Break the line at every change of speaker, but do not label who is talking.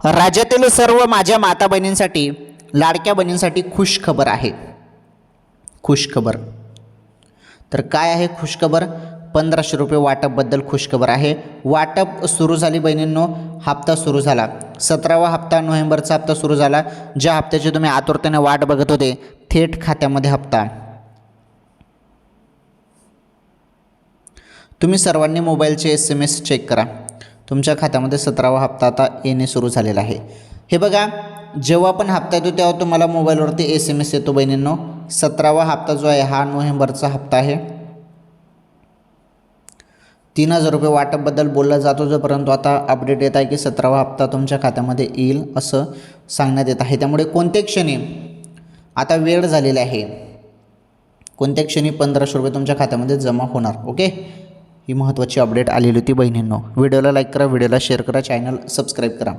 राज्यातील सर्व माझ्या माता बहिणींसाठी, लाडक्या बहिणींसाठी खुश खबर आहे. खुश खबर. तर काय आहे खुश खबर? 1500 रुपये वाटपबद्दल खुश खबर आहे. वाटप सुरू झाली बहिणींनो, हप्ता सुरू झाला. 17वा हप्ता नोव्हेंबरचा हप्ता सुरू झाला. ज्या हप्त्याची तुम्ही आतुरतेने वाट बघत होते, थेट खात्यामध्ये हप्ता. तुम्ही सर्वांनी मोबाईलचे SMS चेक करा. तुमच्या खात्यामध्ये 17वा हप्ता आता येणे सुरू झालेला आहे. हे बघा, जेव्हा पण हप्ता येतो तेव्हा तुम्हाला मोबाईलवरती SMS येतो बहिणींनो. 17वा हप्ता जो आहे हा नोव्हेंबरचा हप्ता आहे. 3000 रुपये वाटपबद्दल बोलला जातो जो, परंतु आता अपडेट येत आहे की 17वा हप्ता तुमच्या खात्यामध्ये येईल असं सांगण्यात येत आहे. त्यामुळे कोणत्या क्षणी आता वेळ झालेली आहे, कोणत्या क्षणी 1500 रुपये तुमच्या खात्यामध्ये जमा होणार. ओके, ही महत्त्वाची अपडेट आलेली होती बहिणींनो. व्हिडिओला लाईक करा, व्हिडिओला शेअर करा, चॅनल सबस्क्राईब करा.